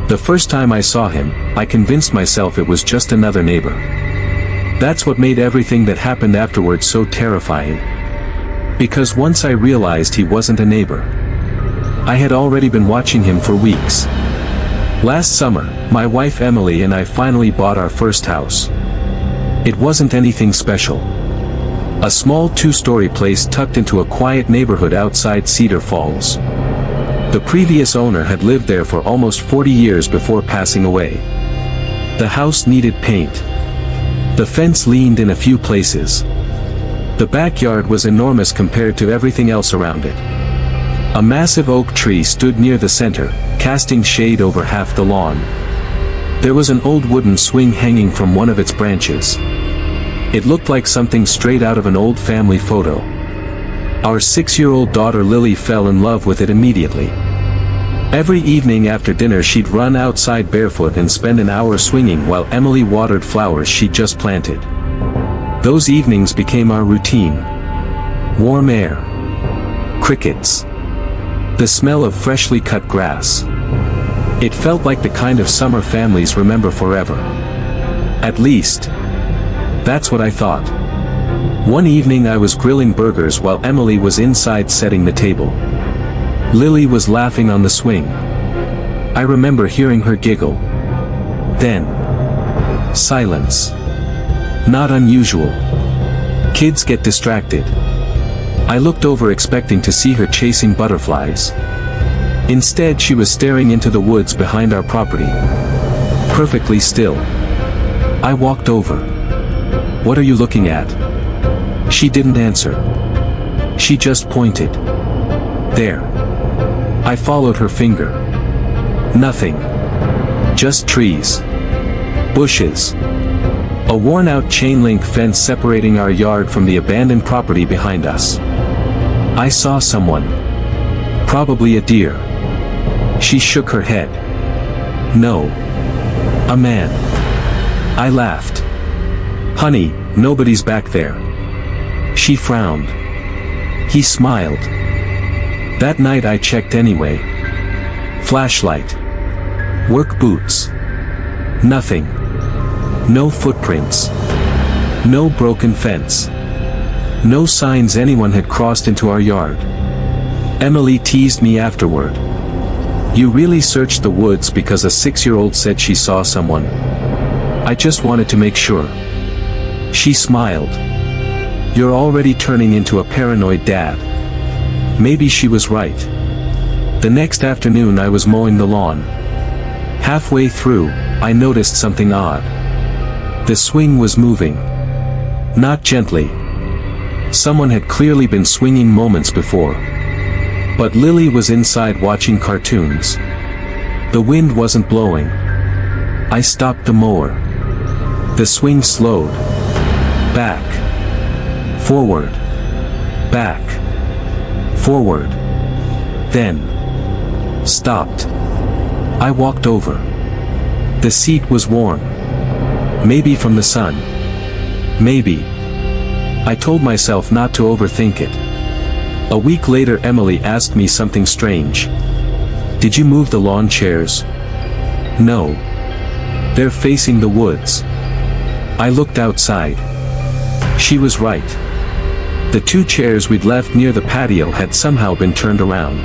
The first time I saw him, I convinced myself it was just another neighbor. That's what made everything that happened afterwards so terrifying. Because once I realized he wasn't a neighbor, I had already been watching him for weeks. Last summer, my wife Emily and I finally bought our first house. It wasn't anything special. A small 2-story place tucked into a quiet neighborhood outside Cedar Falls. The previous owner had lived there for almost 40 years before passing away. The house needed paint. The fence leaned in a few places. The backyard was enormous compared to everything else around it. A massive oak tree stood near the center, casting shade over half the lawn. There was an old wooden swing hanging from one of its branches. It looked like something straight out of an old family photo. Our 6-year-old daughter Lily fell in love with it immediately. Every evening after dinner she'd run outside barefoot and spend an hour swinging while Emily watered flowers she'd just planted. Those evenings became our routine. Warm air. Crickets. The smell of freshly cut grass. It felt like the kind of summer families remember forever. At least, that's what I thought. One evening I was grilling burgers while Emily was inside setting the table. Lily was laughing on the swing. I remember hearing her giggle. Then, silence. Not unusual. Kids get distracted. I looked over expecting to see her chasing butterflies. Instead she was staring into the woods behind our property. Perfectly still. I walked over. "What are you looking at?" She didn't answer. She just pointed. "There." I followed her finger. Nothing. Just trees. Bushes. A worn-out chain-link fence separating our yard from the abandoned property behind us. I saw someone. Probably a deer. She shook her head. No. A man. I laughed. "Honey, nobody's back there." She frowned. He smiled. That night I checked anyway. Flashlight. Work boots. Nothing. No footprints. No broken fence. No signs anyone had crossed into our yard. Emily teased me afterward. "You really searched the woods because a 6-year-old said she saw someone." I just wanted to make sure. She smiled. "You're already turning into a paranoid dad." Maybe she was right. The next afternoon I was mowing the lawn. Halfway through, I noticed something odd. The swing was moving. Not gently. Someone had clearly been swinging moments before. But Lily was inside watching cartoons. The wind wasn't blowing. I stopped the mower. The swing slowed. Back. Forward. Back. Forward. Then stopped. I walked over. The seat was warm. Maybe from the sun. Maybe. I told myself not to overthink it. A week later Emily asked me something strange. "Did you move the lawn chairs?" "No. They're facing the woods." I looked outside. She was right. The 2 chairs we'd left near the patio had somehow been turned around.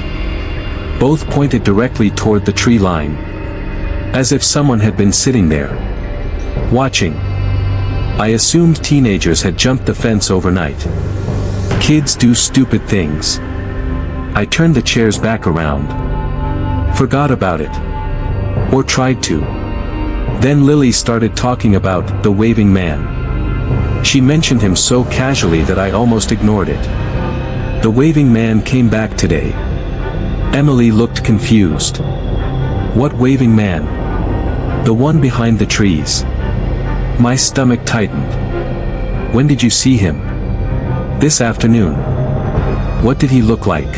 Both pointed directly toward the tree line. As if someone had been sitting there. Watching. I assumed teenagers had jumped the fence overnight. Kids do stupid things. I turned the chairs back around. Forgot about it. Or tried to. Then Lily started talking about the waving man. She mentioned him so casually that I almost ignored it. The waving man came back today. Emily looked confused. "What waving man?" "The one behind the trees." My stomach tightened. "When did you see him?" "This afternoon." "What did he look like?"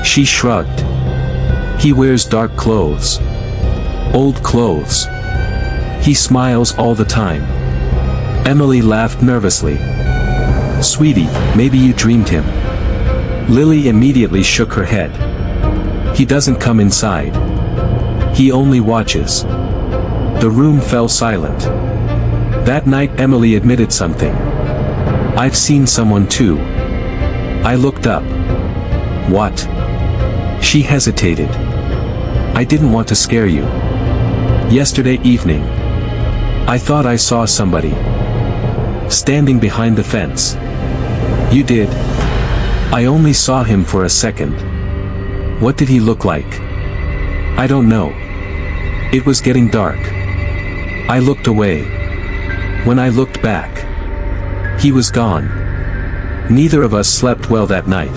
She shrugged. "He wears dark clothes. Old clothes. He smiles all the time." Emily laughed nervously. "Sweetie, maybe you dreamed him." Lily immediately shook her head. "He doesn't come inside. He only watches. The room fell silent. That night Emily admitted something. I've seen someone too. I looked up. What? She hesitated. I didn't want to scare you. Yesterday evening, I thought I saw somebody standing behind the fence. You did? I only saw him for a second. What did he look like? I don't know. It was getting dark. I looked away. When I looked back, he was gone. Neither of us slept well that night.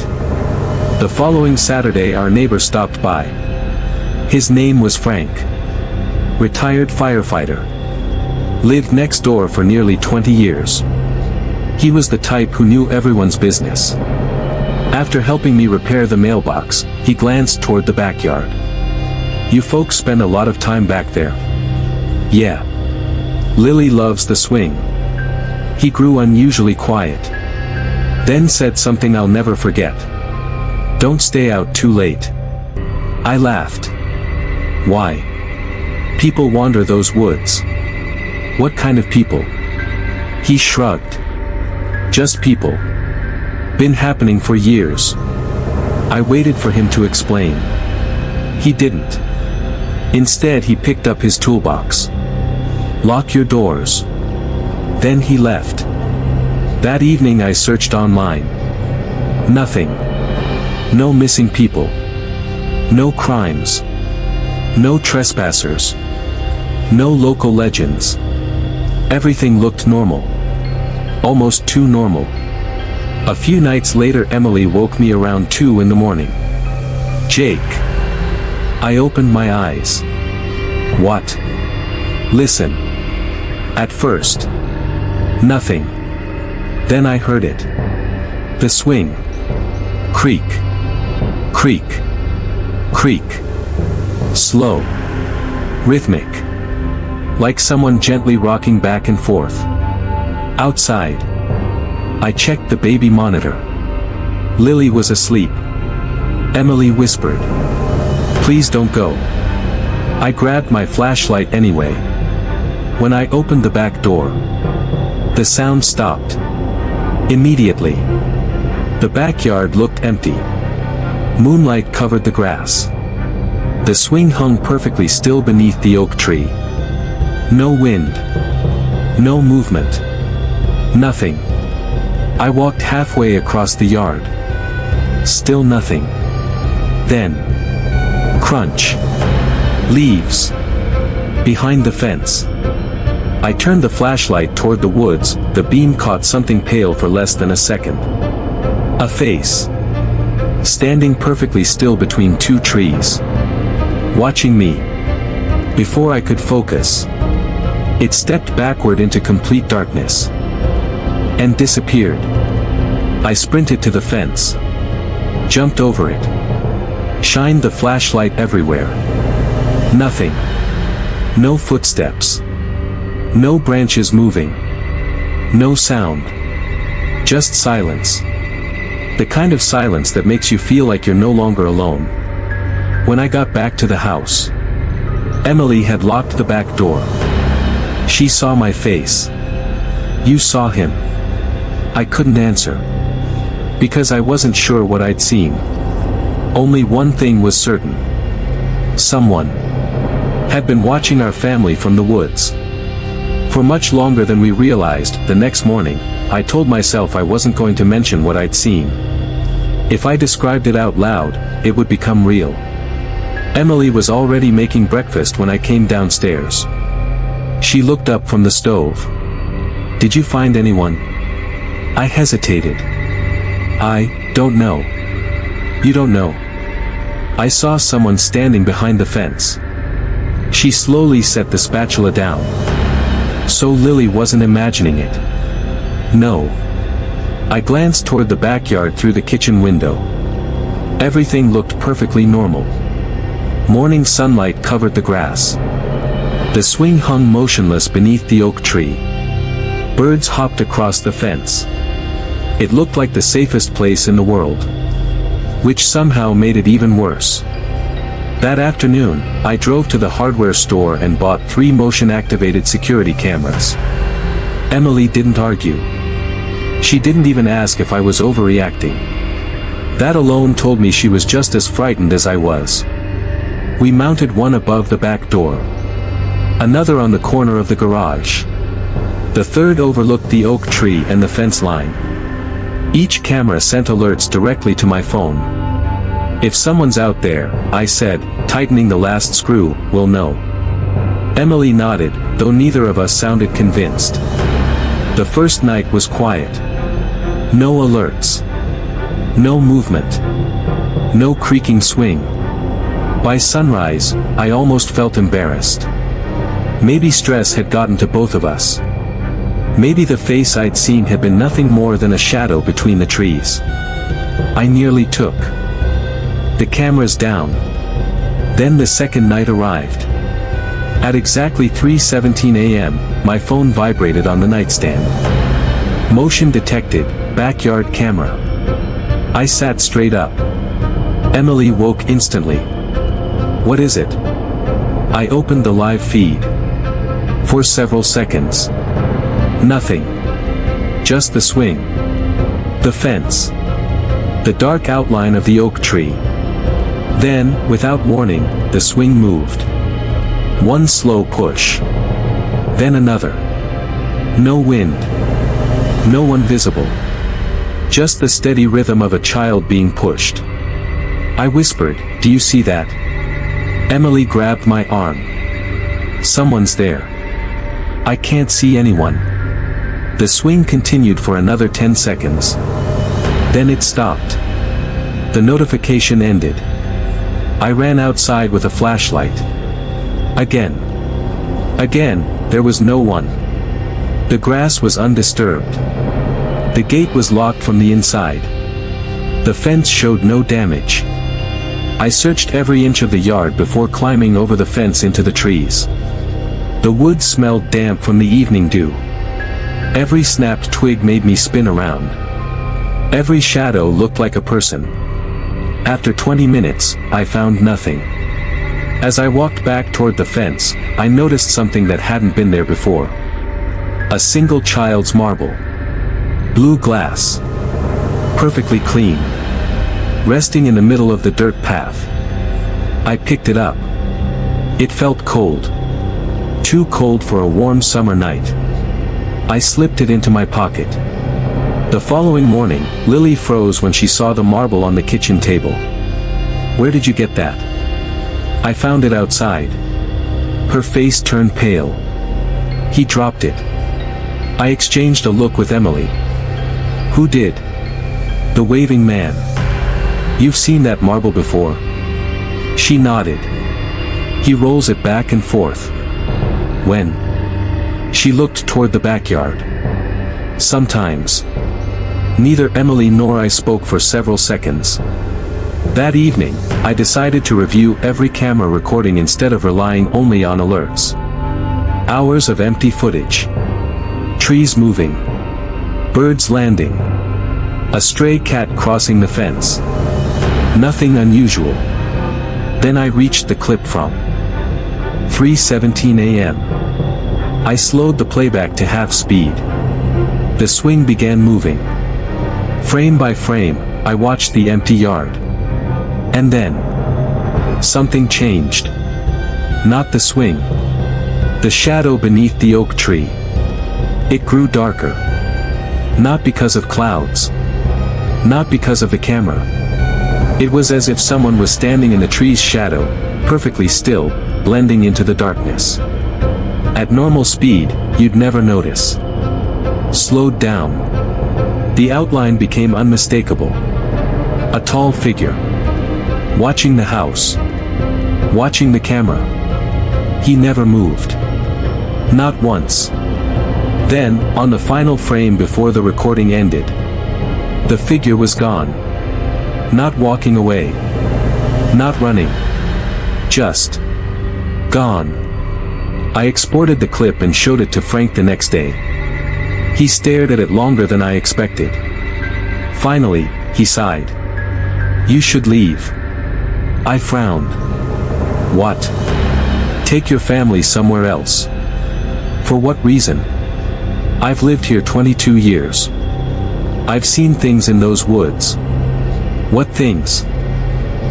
The following Saturday our neighbor stopped by. His name was Frank. Retired firefighter. Lived next door for nearly 20 years. He was the type who knew everyone's business. After helping me repair the mailbox, he glanced toward the backyard. You folks spend a lot of time back there. Yeah. Lily loves the swing. He grew unusually quiet. Then said something I'll never forget. Don't stay out too late. I laughed. Why? People wander those woods. What kind of people? He shrugged. Just people. Been happening for years. I waited for him to explain. He didn't. Instead he picked up his toolbox. Lock your doors. Then he left. That evening I searched online. Nothing. No missing people. No crimes. No trespassers. No local legends. Everything looked normal. Almost too normal. A few nights later Emily woke me around 2 in the morning. Jake. I opened my eyes. What? Listen. At first. Nothing. Then I heard it. The swing. Creak. Creak. Creak. Slow. Rhythmic. Like someone gently rocking back and forth. Outside. I checked the baby monitor. Lily was asleep. Emily whispered. Please don't go. I grabbed my flashlight anyway. When I opened the back door, the sound stopped. Immediately. The backyard looked empty. Moonlight covered the grass. The swing hung perfectly still beneath the oak tree. No wind. No movement. Nothing. I walked halfway across the yard. Still nothing. Then. Crunch. Leaves. Behind the fence. I turned the flashlight toward the woods. The beam caught something pale for less than a second. A face. Standing perfectly still between 2 trees. Watching me. Before I could focus, it stepped backward into complete darkness. And disappeared. I sprinted to the fence. Jumped over it. Shined the flashlight everywhere. Nothing. No footsteps. No branches moving. No sound. Just silence. The kind of silence that makes you feel like you're no longer alone. When I got back to the house, Emily had locked the back door. She saw my face. You saw him. I couldn't answer. Because I wasn't sure what I'd seen. Only one thing was certain. Someone had been watching our family from the woods. For much longer than we realized. The next morning, I told myself I wasn't going to mention what I'd seen. If I described it out loud, it would become real. Emily was already making breakfast when I came downstairs. She looked up from the stove. Did you find anyone? I hesitated. I don't know. You don't know. I saw someone standing behind the fence. She slowly set the spatula down. So Lily wasn't imagining it. No. I glanced toward the backyard through the kitchen window. Everything looked perfectly normal. Morning sunlight covered the grass. The swing hung motionless beneath the oak tree. Birds hopped across the fence. It looked like the safest place in the world. Which somehow made it even worse. That afternoon, I drove to the hardware store and bought 3 motion-activated security cameras. Emily didn't argue. She didn't even ask if I was overreacting. That alone told me she was just as frightened as I was. We mounted one above the back door. Another on the corner of the garage. The third overlooked the oak tree and the fence line. Each camera sent alerts directly to my phone. "If someone's out there," I said, tightening the last screw, "we'll know." Emily nodded, though neither of us sounded convinced. The first night was quiet. No alerts. No movement. No creaking swing. By sunrise, I almost felt embarrassed. Maybe stress had gotten to both of us. Maybe the face I'd seen had been nothing more than a shadow between the trees. I nearly took the cameras down. Then the second night arrived. At exactly 3:17 a.m., my phone vibrated on the nightstand. Motion detected, backyard camera. I sat straight up. Emily woke instantly. "What is it?" I opened the live feed. For several seconds. Nothing. Just the swing. The fence. The dark outline of the oak tree. Then, without warning, the swing moved. One slow push. Then another. No wind. No one visible. Just the steady rhythm of a child being pushed. I whispered, "Do you see that?" Emily grabbed my arm. "Someone's there." "I can't see anyone." The swing continued for another 10 seconds. Then it stopped. The notification ended. I ran outside with a flashlight. Again. Again, there was no one. The grass was undisturbed. The gate was locked from the inside. The fence showed no damage. I searched every inch of the yard before climbing over the fence into the trees. The wood smelled damp from the evening dew. Every snapped twig made me spin around. Every shadow looked like a person. After 20 minutes, I found nothing. As I walked back toward the fence, I noticed something that hadn't been there before. A single child's marble. Blue glass. Perfectly clean. Resting in the middle of the dirt path. I picked it up. It felt cold. Too cold for a warm summer night. I slipped it into my pocket. The following morning, Lily froze when she saw the marble on the kitchen table. "Where did you get that?" "I found it outside." Her face turned pale. "He dropped it." I exchanged a look with Emily. "Who did?" "The waving man." "You've seen that marble before?" She nodded. "He rolls it back and forth." "When?" She looked toward the backyard. "Sometimes." Neither Emily nor I spoke for several seconds. That evening, I decided to review every camera recording instead of relying only on alerts. Hours of empty footage. Trees moving. Birds landing. A stray cat crossing the fence. Nothing unusual. Then I reached the clip from 3:17 a.m. I slowed the playback to half speed. The swing began moving. Frame by frame, I watched the empty yard. And then, something changed. Not the swing. The shadow beneath the oak tree. It grew darker. Not because of clouds. Not because of the camera. It was as if someone was standing in the tree's shadow, perfectly still, blending into the darkness. At normal speed, you'd never notice. Slowed down. The outline became unmistakable. A tall figure. Watching the house. Watching the camera. He never moved. Not once. Then, on the final frame before the recording ended, the figure was gone. Not walking away. Not running. Just gone. I exported the clip and showed it to Frank the next day. He stared at it longer than I expected. Finally, he sighed. "You should leave." I frowned. What? Take your family somewhere else. For what reason? I've lived here 22 years. I've seen things in those woods. What things?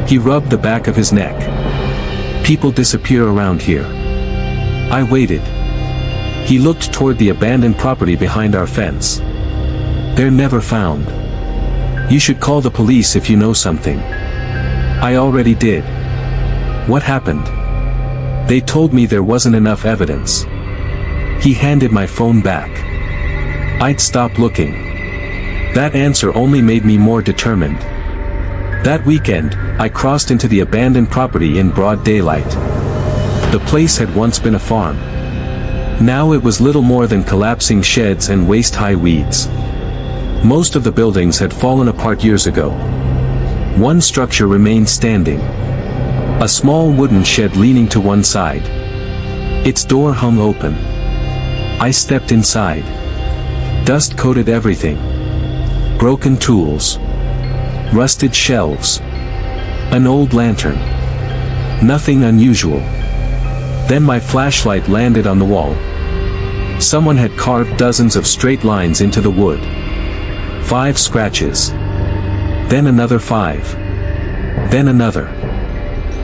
He rubbed the back of his neck. People disappear around here. I waited. He looked toward the abandoned property behind our fence. They're never found. You should call the police if you know something. I already did. What happened? They told me there wasn't enough evidence. He handed my phone back. I'd stop looking. That answer only made me more determined. That weekend, I crossed into the abandoned property in broad daylight. The place had once been a farm. Now it was little more than collapsing sheds and waist-high weeds. Most of the buildings had fallen apart years ago. One structure remained standing. A small wooden shed leaning to one side. Its door hung open. I stepped inside. Dust coated everything. Broken tools. Rusted shelves. An old lantern. Nothing unusual. Then my flashlight landed on the wall. Someone had carved dozens of straight lines into the wood. 5 scratches. Then another 5. Then another.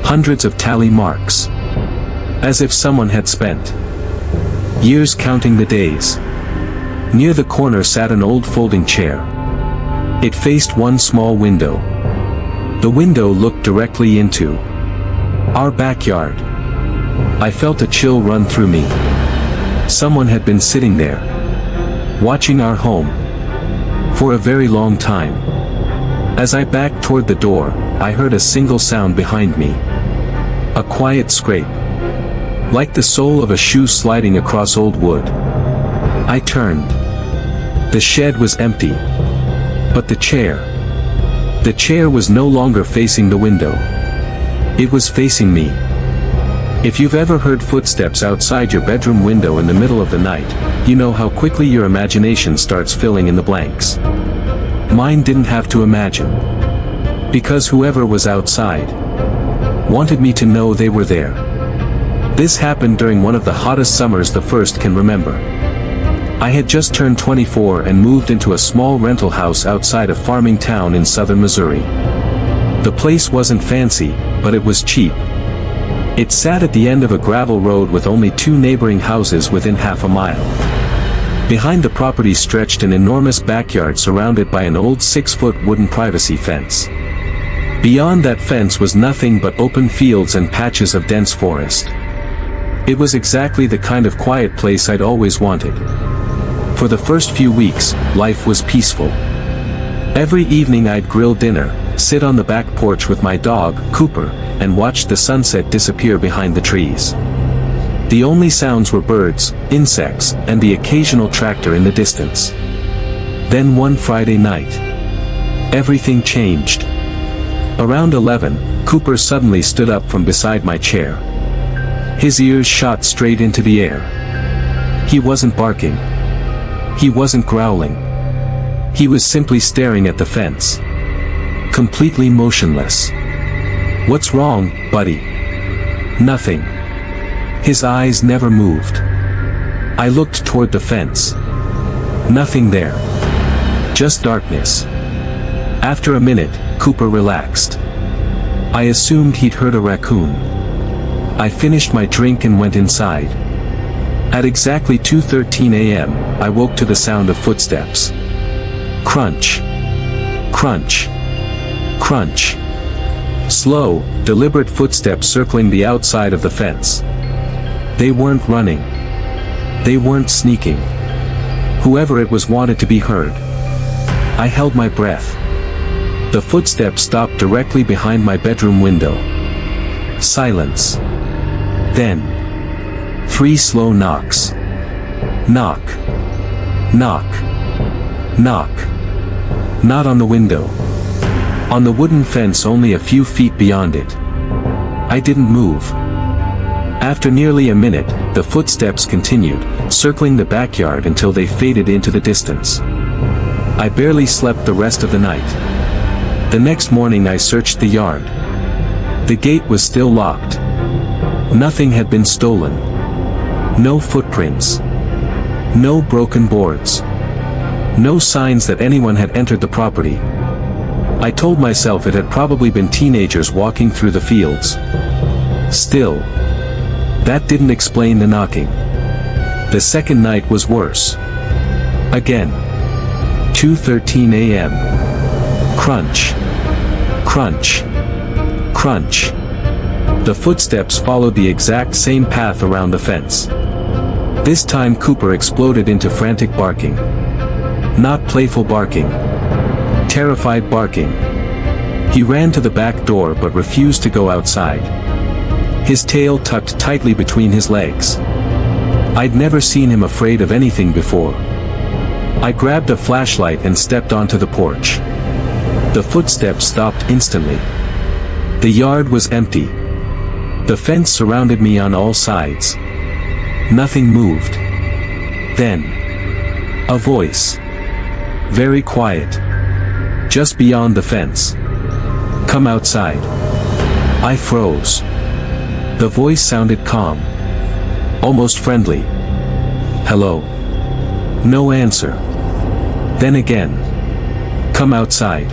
Hundreds of tally marks. As if someone had spent years counting the days. Near the corner sat an old folding chair. It faced one small window. The window looked directly into our backyard. I felt a chill run through me. Someone had been sitting there, watching our home, for a very long time. As I backed toward the door, I heard a single sound behind me. A quiet scrape. Like the sole of a shoe sliding across old wood. I turned. The shed was empty. But the chair was no longer facing the window. It was facing me. If you've ever heard footsteps outside your bedroom window in the middle of the night, you know how quickly your imagination starts filling in the blanks. Mine didn't have to imagine. Because whoever was outside wanted me to know they were there. This happened during one of the hottest summers the first can remember. I had just turned 24 and moved into a small rental house outside a farming town in southern Missouri. The place wasn't fancy, but it was cheap. It sat at the end of a gravel road with only 2 neighboring houses within half a mile. Behind the property stretched an enormous backyard surrounded by an old 6-foot wooden privacy fence. Beyond that fence was nothing but open fields and patches of dense forest. It was exactly the kind of quiet place I'd always wanted. For the first few weeks, life was peaceful. Every evening I'd grill dinner, sit on the back porch with my dog, Cooper, and watch the sunset disappear behind the trees. The only sounds were birds, insects, and the occasional tractor in the distance. Then one Friday night, everything changed. Around 11, Cooper suddenly stood up from beside my chair. His ears shot straight into the air. He wasn't barking. He wasn't growling. He was simply staring at the fence. Completely motionless. "What's wrong, buddy?" "Nothing." His eyes never moved. I looked toward the fence. Nothing there. Just darkness. After a minute, Cooper relaxed. I assumed he'd heard a raccoon. I finished my drink and went inside. At exactly 2:13 a.m., I woke to the sound of footsteps. Crunch. Crunch. Crunch. Slow, deliberate footsteps circling the outside of the fence. They weren't running. They weren't sneaking. Whoever it was wanted to be heard. I held my breath. The footsteps stopped directly behind my bedroom window. Silence. Then 3 slow knocks. Knock. Knock. Knock. Not on the window. On the wooden fence only a few feet beyond it. I didn't move. After nearly a minute, the footsteps continued, circling the backyard until they faded into the distance. I barely slept the rest of the night. The next morning I searched the yard. The gate was still locked. Nothing had been stolen. No footprints. No broken boards. No signs that anyone had entered the property. I told myself it had probably been teenagers walking through the fields. Still, that didn't explain the knocking. The second night was worse. Again. 2:13 a.m. Crunch. Crunch. Crunch. The footsteps followed the exact same path around the fence. This time Cooper exploded into frantic barking. Not playful barking. Terrified barking. He ran to the back door but refused to go outside. His tail tucked tightly between his legs. I'd never seen him afraid of anything before. I grabbed a flashlight and stepped onto the porch. The footsteps stopped instantly. The yard was empty. The fence surrounded me on all sides. Nothing moved. Then, a voice. Very quiet. Just beyond the fence. Come outside. I froze. The voice sounded calm. Almost friendly. Hello. No answer. Then again. Come outside.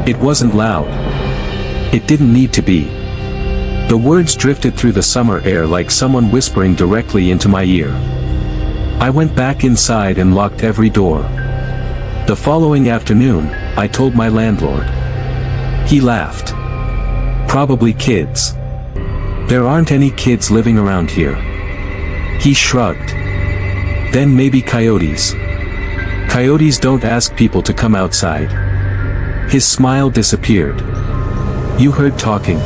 It wasn't loud. It didn't need to be. The words drifted through the summer air like someone whispering directly into my ear. I went back inside and locked every door. The following afternoon, I told my landlord. He laughed. Probably kids. There aren't any kids living around here. He shrugged. Then maybe coyotes. Coyotes don't ask people to come outside. His smile disappeared. You heard talking.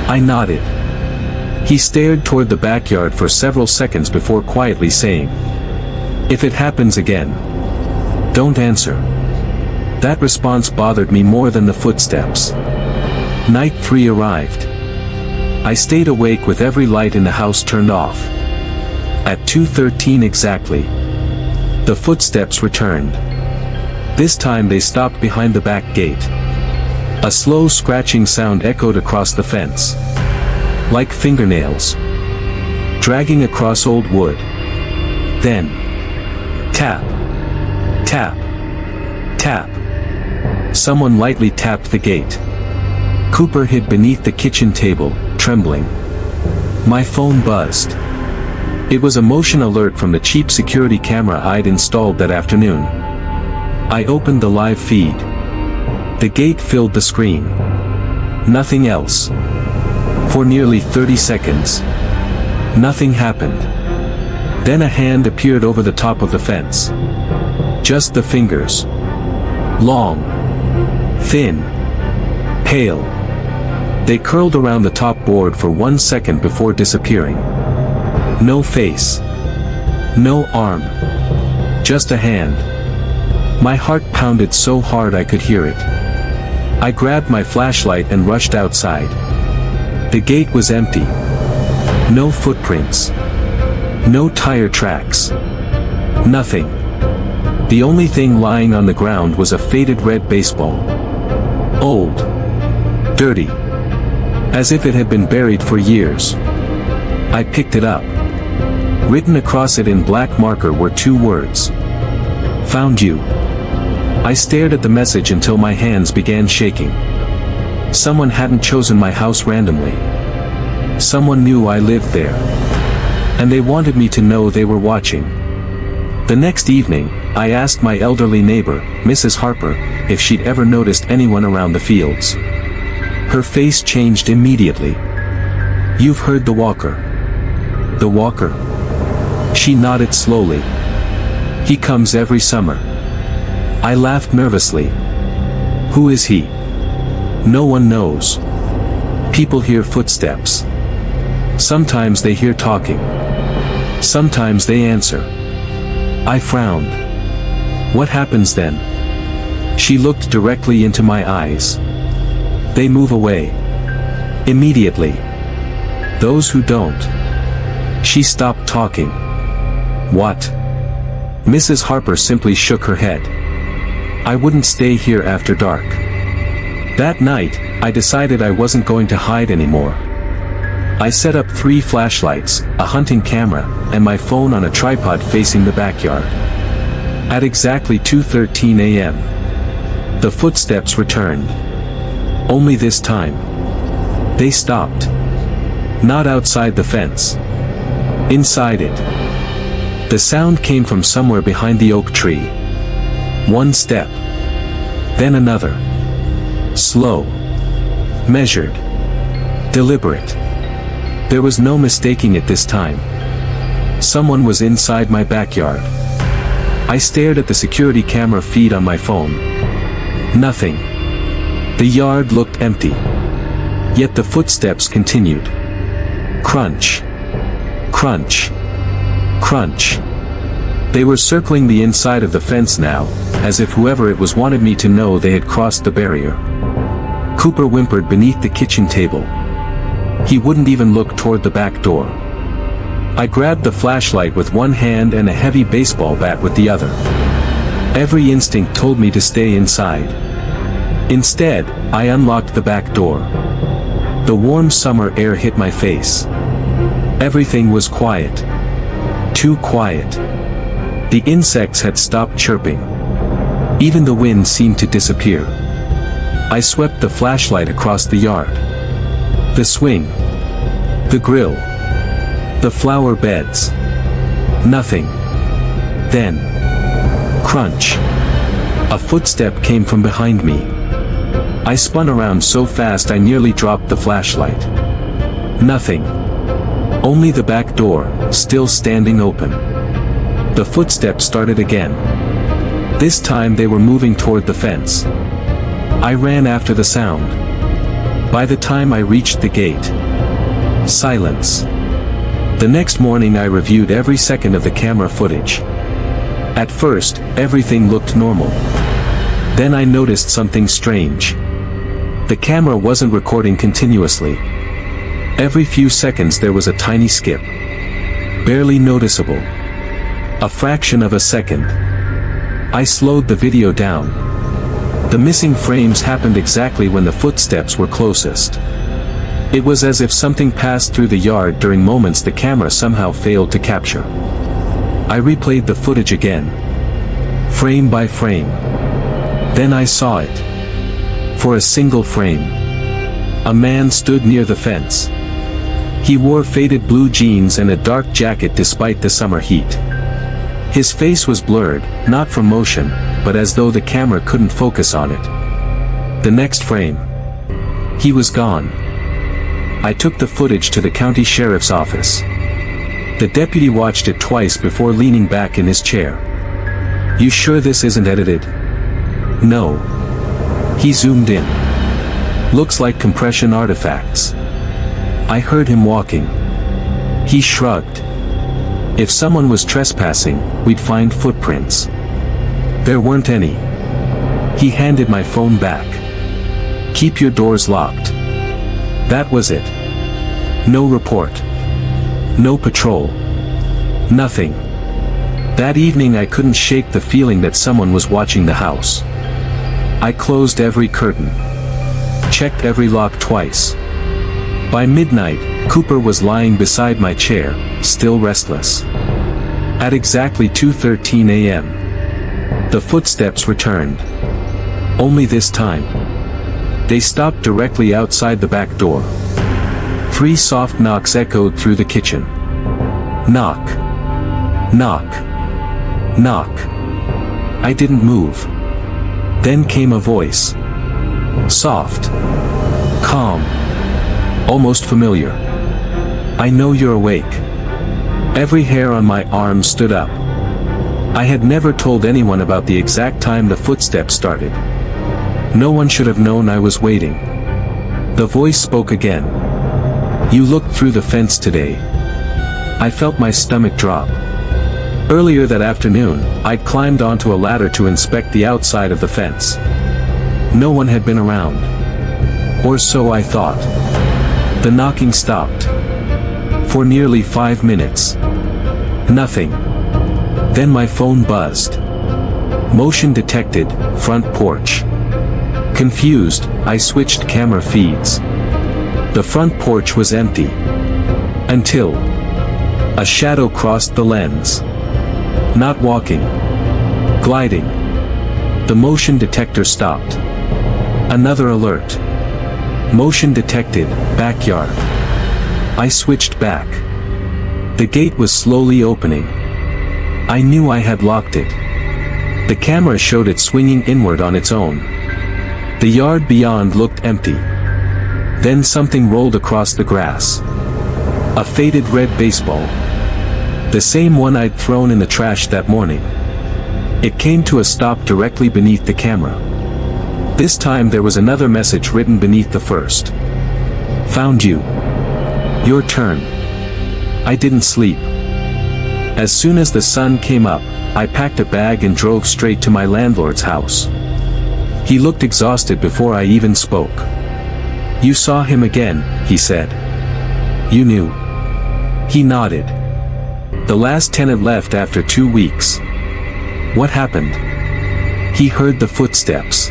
I nodded. He stared toward the backyard for several seconds before quietly saying, "If it happens again, don't answer." That response bothered me more than the footsteps. Night 3 arrived. I stayed awake with every light in the house turned off. At 2:13 exactly, the footsteps returned. This time they stopped behind the back gate. A slow scratching sound echoed across the fence. Like fingernails. Dragging across old wood. Then. Tap. Tap. Tap. Someone lightly tapped the gate. Cooper hid beneath the kitchen table, trembling. My phone buzzed. It was a motion alert from the cheap security camera I'd installed that afternoon. I opened the live feed. The gate filled the screen. Nothing else. For nearly 30 seconds. Nothing happened. Then a hand appeared over the top of the fence. Just the fingers. Long. Thin. Pale. They curled around the top board for 1 second before disappearing. No face. No arm. Just a hand. My heart pounded so hard I could hear it. I grabbed my flashlight and rushed outside. The gate was empty. No footprints. No tire tracks. Nothing. The only thing lying on the ground was a faded red baseball. Old. Dirty. As if it had been buried for years. I picked it up. Written across it in black marker were 2 words. Found you. I stared at the message until my hands began shaking. Someone hadn't chosen my house randomly. Someone knew I lived there. And they wanted me to know they were watching. The next evening, I asked my elderly neighbor, Mrs. Harper, if she'd ever noticed anyone around the fields. Her face changed immediately. You've heard the walker. The walker? She nodded slowly. He comes every summer. I laughed nervously. Who is he? No one knows. People hear footsteps. Sometimes they hear talking. Sometimes they answer. I frowned. What happens then? She looked directly into my eyes. They move away. Immediately. Those who don't. She stopped talking. What? Mrs. Harper simply shook her head. I wouldn't stay here after dark. That night, I decided I wasn't going to hide anymore. I set up 3 flashlights, a hunting camera, and my phone on a tripod facing the backyard. At exactly 2:13 a.m., the footsteps returned. Only this time, they stopped. Not outside the fence. Inside it. The sound came from somewhere behind the oak tree. One step. Then another. Slow. Measured. Deliberate. There was no mistaking it this time. Someone was inside my backyard. I stared at the security camera feed on my phone. Nothing. The yard looked empty. Yet the footsteps continued. Crunch. Crunch. Crunch. They were circling the inside of the fence now, as if whoever it was wanted me to know they had crossed the barrier. Cooper whimpered beneath the kitchen table. He wouldn't even look toward the back door. I grabbed the flashlight with one hand and a heavy baseball bat with the other. Every instinct told me to stay inside. Instead, I unlocked the back door. The warm summer air hit my face. Everything was quiet. Too quiet. The insects had stopped chirping. Even the wind seemed to disappear. I swept the flashlight across the yard. The swing. The grill. The flower beds. Nothing. Then. Crunch. A footstep came from behind me. I spun around so fast I nearly dropped the flashlight. Nothing. Only the back door, still standing open. The footsteps started again. This time they were moving toward the fence. I ran after the sound. By the time I reached the gate, silence. The next morning I reviewed every second of the camera footage. At first, everything looked normal. Then I noticed something strange. The camera wasn't recording continuously. Every few seconds there was a tiny skip. Barely noticeable. A fraction of a second. I slowed the video down. The missing frames happened exactly when the footsteps were closest. It was as if something passed through the yard during moments the camera somehow failed to capture. I replayed the footage again. Frame by frame. Then I saw it. For a single frame. A man stood near the fence. He wore faded blue jeans and a dark jacket despite the summer heat. His face was blurred, not from motion, but as though the camera couldn't focus on it. The next frame. He was gone. I took the footage to the county sheriff's office. The deputy watched it twice before leaning back in his chair. "You sure this isn't edited?" "No." He zoomed in. "Looks like compression artifacts." I heard him walking. He shrugged. "If someone was trespassing, we'd find footprints." There weren't any. He handed my phone back. "Keep your doors locked." That was it. No report. No patrol. Nothing. That evening I couldn't shake the feeling that someone was watching the house. I closed every curtain. Checked every lock twice. By midnight, Cooper was lying beside my chair, still restless. At exactly 2:13 a.m., the footsteps returned. Only this time. They stopped directly outside the back door. 3 soft knocks echoed through the kitchen. Knock. Knock. Knock. I didn't move. Then came a voice. Soft. Calm. Almost familiar. "I know you're awake." Every hair on my arm stood up. I had never told anyone about the exact time the footsteps started. No one should have known I was waiting. The voice spoke again. "You looked through the fence today." I felt my stomach drop. Earlier that afternoon, I'd climbed onto a ladder to inspect the outside of the fence. No one had been around. Or so I thought. The knocking stopped. For nearly 5 minutes. Nothing. Then my phone buzzed. Motion detected, front porch. Confused, I switched camera feeds. The front porch was empty. Until a shadow crossed the lens. Not walking. Gliding. The motion detector stopped. Another alert. Motion detected, backyard. I switched back. The gate was slowly opening. I knew I had locked it. The camera showed it swinging inward on its own. The yard beyond looked empty. Then something rolled across the grass. A faded red baseball. The same one I'd thrown in the trash that morning. It came to a stop directly beneath the camera. This time there was another message written beneath the first. Found you. Your turn. I didn't sleep. As soon as the sun came up, I packed a bag and drove straight to my landlord's house. He looked exhausted before I even spoke. You saw him again, he said. You knew. He nodded. The last tenant left after 2 weeks. What happened? He heard the footsteps.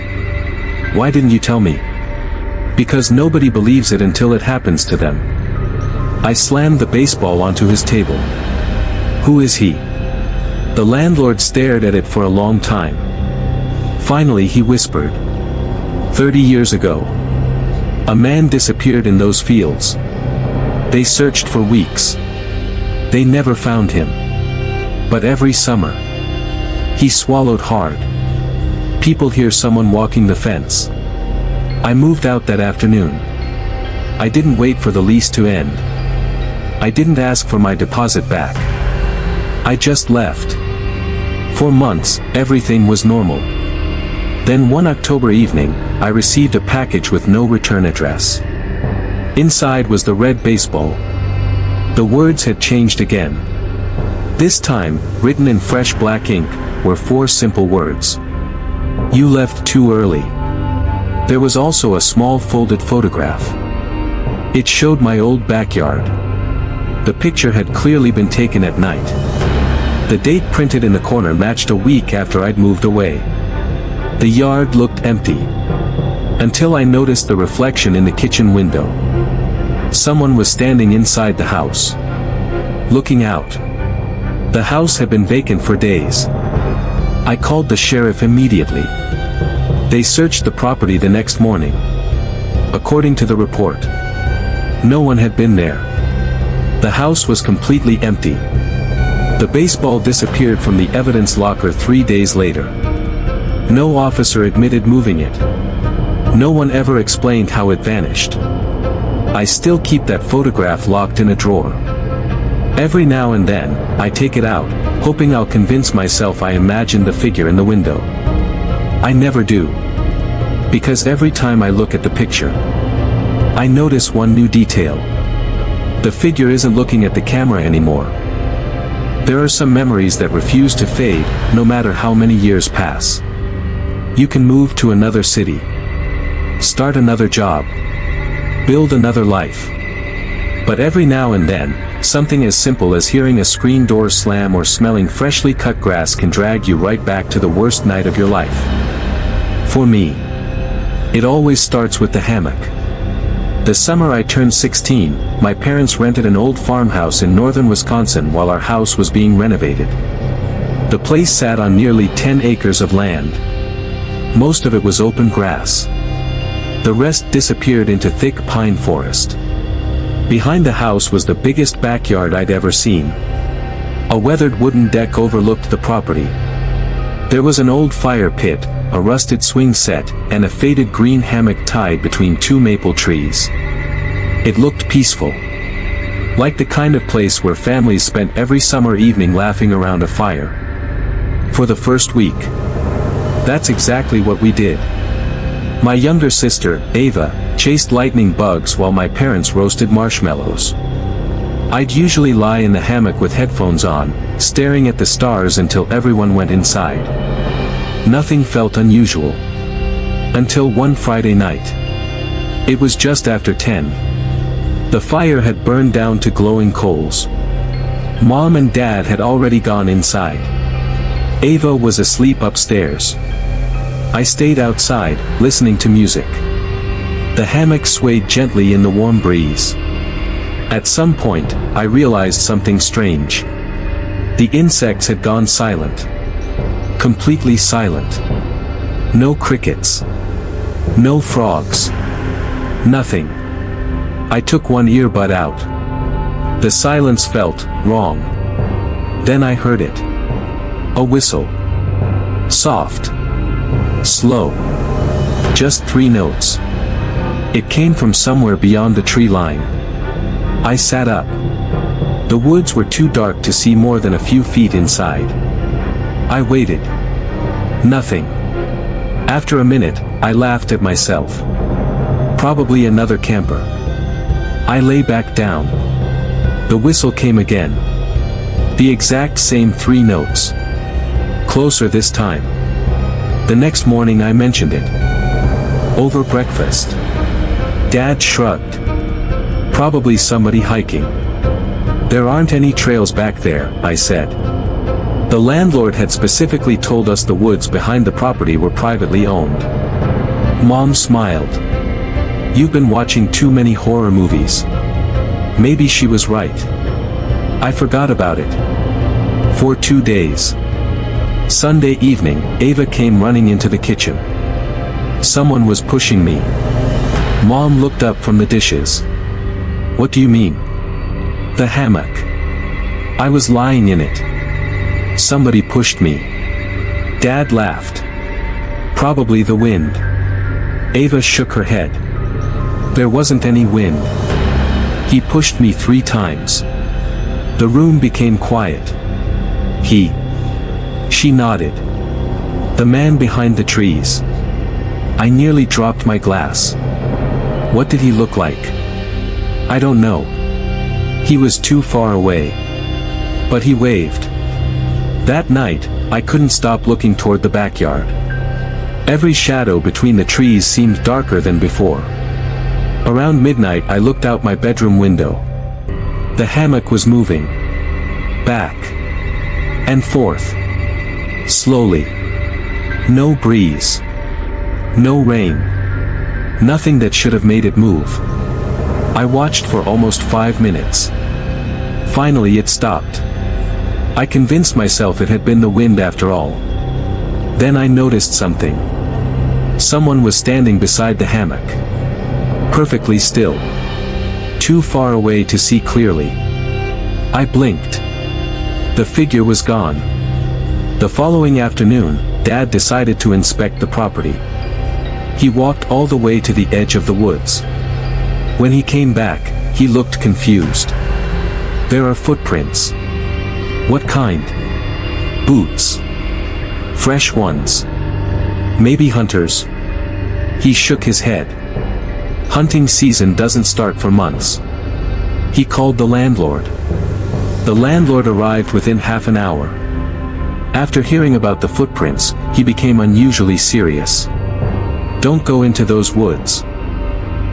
Why didn't you tell me? Because nobody believes it until it happens to them. I slammed the baseball onto his table. Who is he? The landlord stared at it for a long time. Finally he whispered. 30 years ago. A man disappeared in those fields. They searched for weeks. They never found him. But every summer. He swallowed hard. People hear someone walking the fence. I moved out that afternoon. I didn't wait for the lease to end. I didn't ask for my deposit back. I just left. For months, everything was normal. Then one October evening, I received a package with no return address. Inside was the red baseball. The words had changed again. This time, written in fresh black ink, were 4 simple words. You left too early. There was also a small folded photograph. It showed my old backyard. The picture had clearly been taken at night. The date printed in the corner matched a week after I'd moved away. The yard looked empty. Until I noticed the reflection in the kitchen window. Someone was standing inside the house. Looking out. The house had been vacant for days. I called the sheriff immediately. They searched the property the next morning. According to the report, no one had been there. The house was completely empty. The baseball disappeared from the evidence locker 3 days later. No officer admitted moving it. No one ever explained how it vanished. I still keep that photograph locked in a drawer. Every now and then, I take it out, hoping I'll convince myself I imagined the figure in the window. I never do. Because every time I look at the picture, I notice one new detail. The figure isn't looking at the camera anymore. There are some memories that refuse to fade, no matter how many years pass. You can move to another city. Start another job. Build another life. But every now and then, something as simple as hearing a screen door slam or smelling freshly cut grass can drag you right back to the worst night of your life. For me, it always starts with the hammock. The summer I turned 16, my parents rented an old farmhouse in northern Wisconsin while our house was being renovated. The place sat on nearly 10 acres of land. Most of it was open grass. The rest disappeared into thick pine forest. Behind the house was the biggest backyard I'd ever seen. A weathered wooden deck overlooked the property. There was an old fire pit, a rusted swing set, and a faded green hammock tied between 2 maple trees. It looked peaceful. Like the kind of place where families spent every summer evening laughing around a fire. For the first week. That's exactly what we did. My younger sister, Ava, chased lightning bugs while my parents roasted marshmallows. I'd usually lie in the hammock with headphones on, staring at the stars until everyone went inside. Nothing felt unusual. Until one Friday night. It was just after 10. The fire had burned down to glowing coals. Mom and Dad had already gone inside. Ava was asleep upstairs. I stayed outside, listening to music. The hammock swayed gently in the warm breeze. At some point, I realized something strange. The insects had gone silent. Completely silent. No crickets. No frogs. Nothing. I took one earbud out. The silence felt wrong. Then I heard it. A whistle. Soft. Slow. Just 3 notes. It came from somewhere beyond the tree line. I sat up. The woods were too dark to see more than a few feet inside. I waited. Nothing. After a minute, I laughed at myself. Probably another camper. I lay back down. The whistle came again. The exact same 3 notes. Closer this time. The next morning I mentioned it. Over breakfast. Dad shrugged. Probably somebody hiking. There aren't any trails back there, I said. The landlord had specifically told us the woods behind the property were privately owned. Mom smiled. You've been watching too many horror movies. Maybe she was right. I forgot about it. For 2 days. Sunday evening, Ava came running into the kitchen. Someone was pushing me. Mom looked up from the dishes. What do you mean? The hammock. I was lying in it. Somebody pushed me. Dad laughed. Probably the wind. Ava shook her head. There wasn't any wind. He pushed me 3 times. The room became quiet. She nodded. The man behind the trees. I nearly dropped my glass. What did he look like? I don't know. He was too far away. But he waved. That night, I couldn't stop looking toward the backyard. Every shadow between the trees seemed darker than before. Around midnight I looked out my bedroom window. The hammock was moving. Back. And forth. Slowly. No breeze. No rain. Nothing that should have made it move. I watched for almost 5 minutes. Finally it stopped. I convinced myself it had been the wind after all. Then I noticed something. Someone was standing beside the hammock. Perfectly still. Too far away to see clearly. I blinked. The figure was gone. The following afternoon, Dad decided to inspect the property. He walked all the way to the edge of the woods. When he came back, he looked confused. There are footprints. What kind? Boots. Fresh ones. Maybe hunters. He shook his head. Hunting season doesn't start for months. He called the landlord. The landlord arrived within half an hour. After hearing about the footprints, he became unusually serious. Don't go into those woods.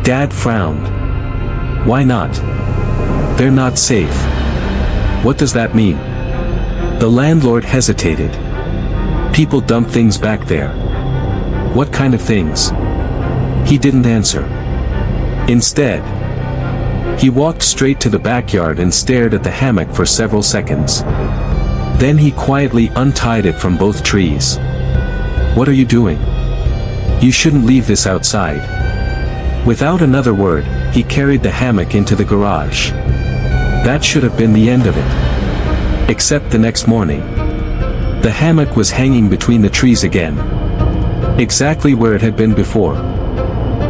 Dad frowned. Why not? They're not safe. What does that mean? The landlord hesitated. People dump things back there. What kind of things? He didn't answer. Instead, he walked straight to the backyard and stared at the hammock for several seconds. Then he quietly untied it from both trees. What are you doing? You shouldn't leave this outside. Without another word, he carried the hammock into the garage. That should have been the end of it. Except the next morning. The hammock was hanging between the trees again. Exactly where it had been before.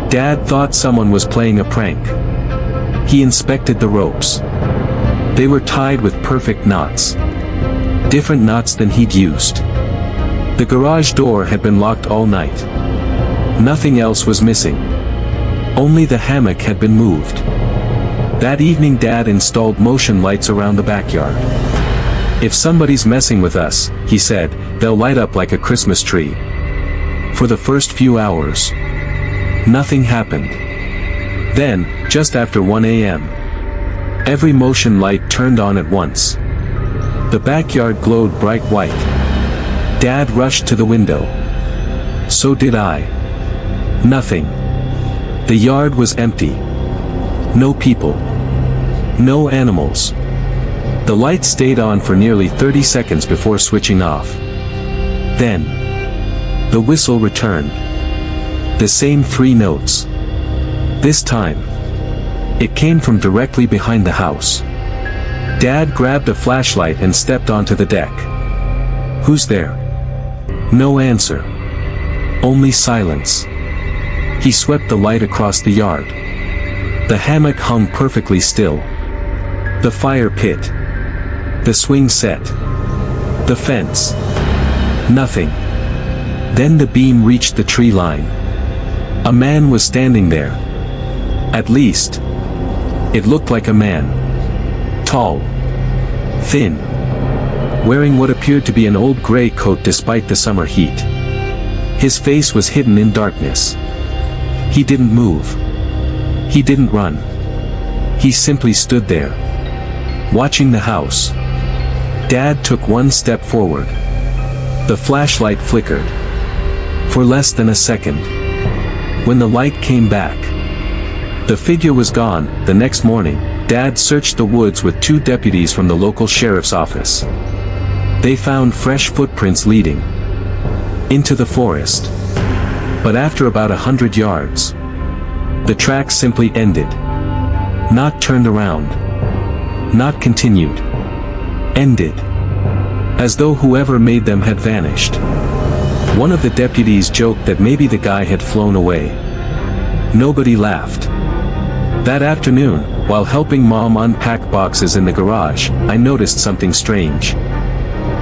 Dad thought someone was playing a prank. He inspected the ropes. They were tied with perfect knots. Different knots than he'd used. The garage door had been locked all night. Nothing else was missing. Only the hammock had been moved. That evening Dad installed motion lights around the backyard. If somebody's messing with us, he said, they'll light up like a Christmas tree. For the first few hours, nothing happened. Then, just after 1 a.m., every motion light turned on at once. The backyard glowed bright white. Dad rushed to the window. So did I. Nothing. The yard was empty. No people. No animals. The light stayed on for nearly 30 seconds before switching off. Then, the whistle returned. The same 3 notes. This time, it came from directly behind the house. Dad grabbed a flashlight and stepped onto the deck. "Who's there?" No answer. Only silence. He swept the light across the yard. The hammock hung perfectly still. The fire pit. The swing set. The fence. Nothing. Then the beam reached the tree line. A man was standing there. At least, it looked like a man. Tall. Thin. Wearing what appeared to be an old gray coat despite the summer heat. His face was hidden in darkness. He didn't move. He didn't run. He simply stood there, watching the house. Dad took 1 step forward. The flashlight flickered. For less than a second. When the light came back, the figure was gone. The next morning, Dad searched the woods with 2 deputies from the local sheriff's office. They found fresh footprints leading into the forest. But after about 100 yards, the tracks simply ended. Not turned around. Not continued. Ended. As though whoever made them had vanished. One of the deputies joked that maybe the guy had flown away. Nobody laughed. That afternoon, while helping Mom unpack boxes in the garage, I noticed something strange.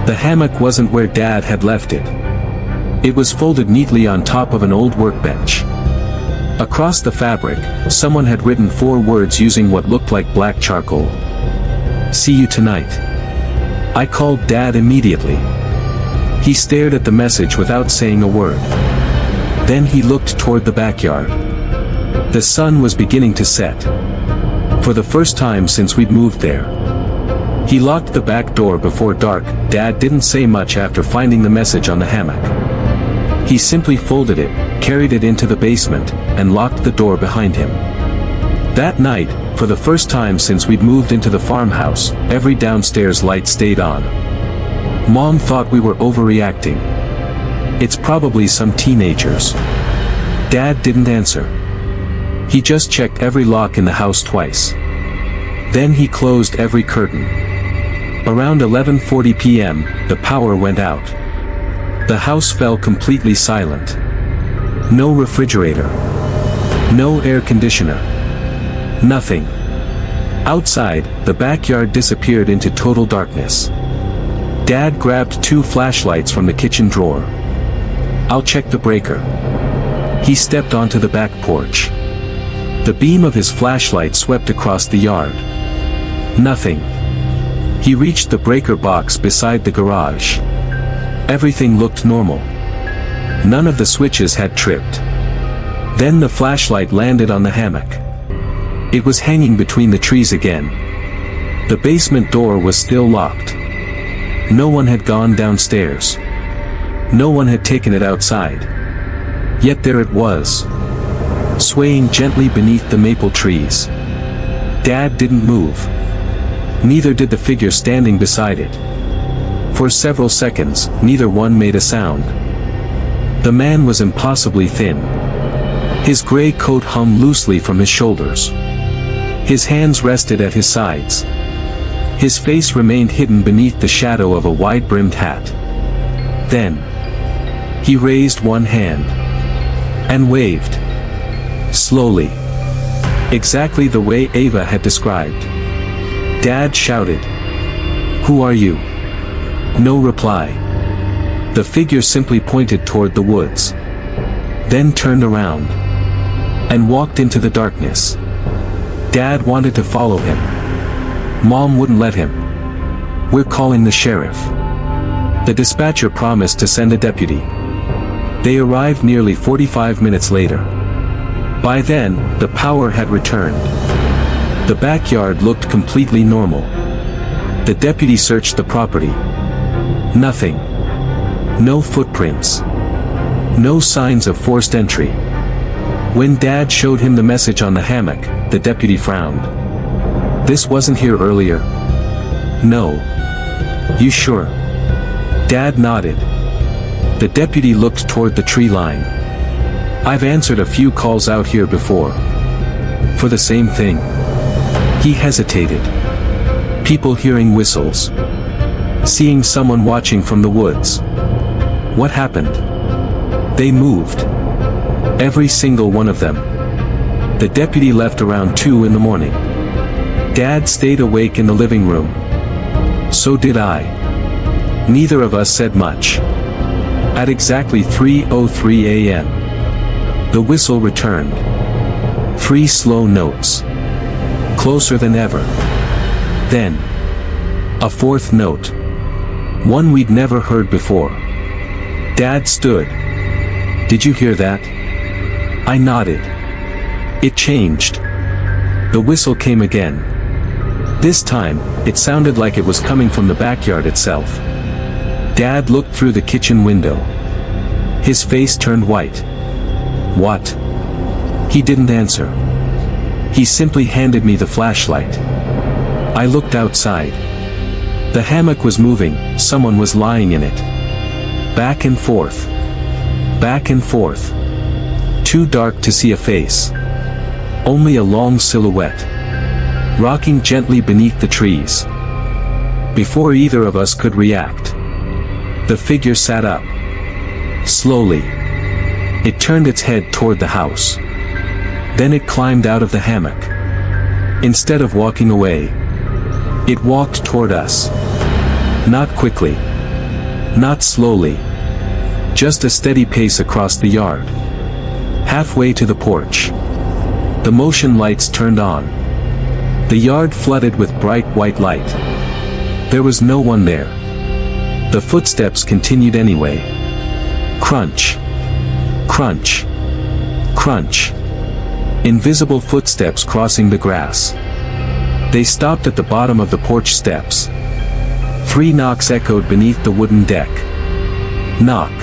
The hammock wasn't where Dad had left it. It was folded neatly on top of an old workbench. Across the fabric, someone had written 4 words using what looked like black charcoal. "See you tonight." I called Dad immediately. He stared at the message without saying a word. Then he looked toward the backyard. The sun was beginning to set. For the first time since we'd moved there. He locked the back door before dark. Dad didn't say much after finding the message on the hammock. He simply folded it, carried it into the basement, and locked the door behind him. That night, for the first time since we'd moved into the farmhouse, every downstairs light stayed on. Mom thought we were overreacting. It's probably some teenagers. Dad didn't answer. He just checked every lock in the house twice. Then he closed every curtain. Around 11:40 p.m., the power went out. The house fell completely silent. No refrigerator. No air conditioner. Nothing. Outside, the backyard disappeared into total darkness. Dad grabbed 2 flashlights from the kitchen drawer. "I'll check the breaker." He stepped onto the back porch. The beam of his flashlight swept across the yard. Nothing. He reached the breaker box beside the garage. Everything looked normal. None of the switches had tripped. Then the flashlight landed on the hammock. It was hanging between the trees again. The basement door was still locked. No one had gone downstairs. No one had taken it outside. Yet there it was, swaying gently beneath the maple trees. Dad didn't move. Neither did the figure standing beside it. For several seconds, neither one made a sound. The man was impossibly thin. His gray coat hung loosely from his shoulders. His hands rested at his sides. His face remained hidden beneath the shadow of a wide-brimmed hat. Then, he raised one hand and waved. Slowly. Exactly the way Ava had described. Dad shouted, "Who are you?" No reply. The figure simply pointed toward the woods. Then turned around and walked into the darkness. Dad wanted to follow him. Mom wouldn't let him. "We're calling the sheriff." The dispatcher promised to send a deputy. They arrived nearly 45 minutes later. By then, the power had returned. The backyard looked completely normal. The deputy searched the property. Nothing. No footprints. No signs of forced entry. When Dad showed him the message on the hammock, the deputy frowned. This wasn't here earlier. No. You sure? Dad nodded. The deputy looked toward the tree line. I've answered a few calls out here before. For the same thing. He hesitated. People hearing whistles. Seeing someone watching from the woods. What happened? They moved. Every single one of them. The deputy left around 2 in the morning. Dad stayed awake in the living room. So did I. Neither of us said much. At exactly 3:03 a.m. the whistle returned. 3 slow notes. Closer than ever. Then. A 4th note. One we'd never heard before. Dad stood. Did you hear that? I nodded. It changed. The whistle came again. This time, it sounded like it was coming from the backyard itself. Dad looked through the kitchen window. His face turned white. What? He didn't answer. He simply handed me the flashlight. I looked outside. The hammock was moving, someone was lying in it. Back and forth. Back and forth. Too dark to see a face. Only a long silhouette. Rocking gently beneath the trees. Before either of us could react, the figure sat up. Slowly. It turned its head toward the house. Then it climbed out of the hammock. Instead of walking away, it walked toward us. Not quickly. Not slowly. Just a steady pace across the yard. Halfway to the porch. The motion lights turned on. The yard flooded with bright white light. There was no one there. The footsteps continued anyway. Crunch. Crunch. Crunch. Invisible footsteps crossing the grass. They stopped at the bottom of the porch steps. 3 knocks echoed beneath the wooden deck. Knock.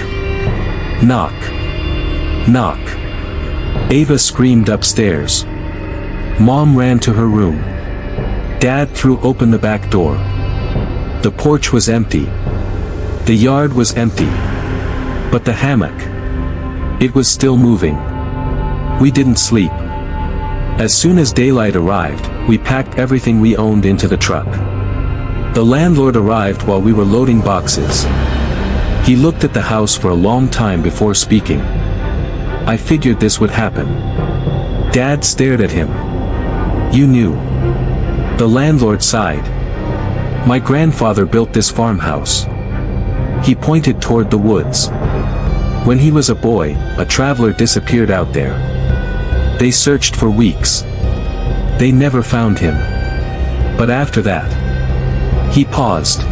Knock. Knock. Ava screamed upstairs. Mom ran to her room. Dad threw open the back door. The porch was empty. The yard was empty. But the hammock. It was still moving. We didn't sleep. As soon as daylight arrived, we packed everything we owned into the truck. The landlord arrived while we were loading boxes. He looked at the house for a long time before speaking. I figured this would happen. Dad stared at him. You knew. The landlord sighed. My grandfather built this farmhouse. He pointed toward the woods. When he was a boy, a traveler disappeared out there. They searched for weeks. They never found him. But after that, he paused.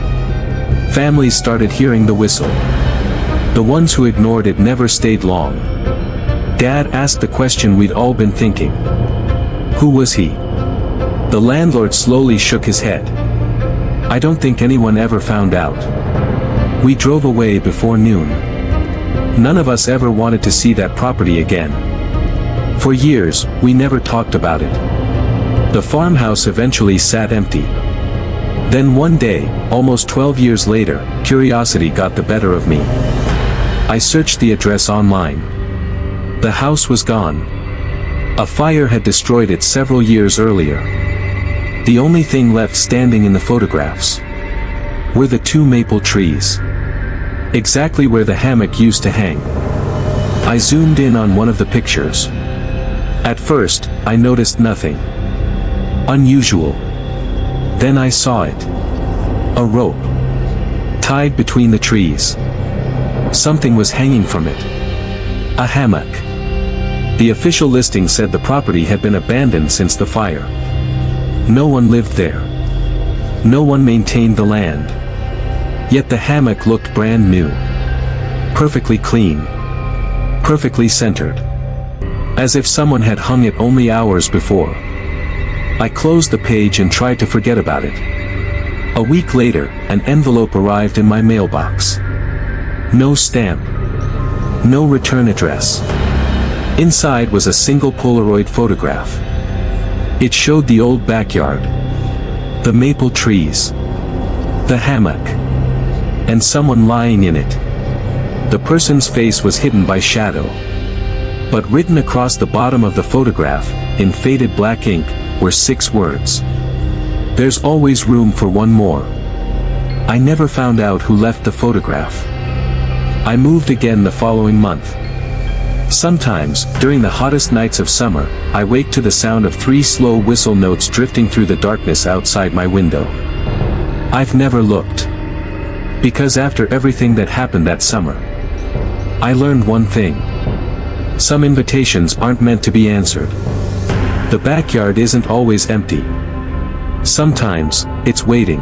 Families started hearing the whistle. The ones who ignored it never stayed long. Dad asked the question we'd all been thinking. Who was he? The landlord slowly shook his head. I don't think anyone ever found out. We drove away before noon. None of us ever wanted to see that property again. For years, we never talked about it. The farmhouse eventually sat empty. Then one day, almost 12 years later, curiosity got the better of me. I searched the address online. The house was gone. A fire had destroyed it several years earlier. The only thing left standing in the photographs were the 2 maple trees. Exactly where the hammock used to hang. I zoomed in on one of the pictures. At first, I noticed nothing unusual. Then I saw it. A rope. Tied between the trees. Something was hanging from it. A hammock. The official listing said the property had been abandoned since the fire. No one lived there. No one maintained the land. Yet the hammock looked brand new. Perfectly clean. Perfectly centered. As if someone had hung it only hours before. I closed the page and tried to forget about it. A week later, an envelope arrived in my mailbox. No stamp. No return address. Inside was a single Polaroid photograph. It showed the old backyard. The maple trees. The hammock. And someone lying in it. The person's face was hidden by shadow. But written across the bottom of the photograph, in faded black ink, were 6 words. There's always room for one more. I never found out who left the photograph. I moved again the following month. Sometimes, during the hottest nights of summer, I wake to the sound of 3 slow whistle notes drifting through the darkness outside my window. I've never looked. Because after everything that happened that summer, I learned one thing. Some invitations aren't meant to be answered. The backyard isn't always empty. Sometimes, it's waiting.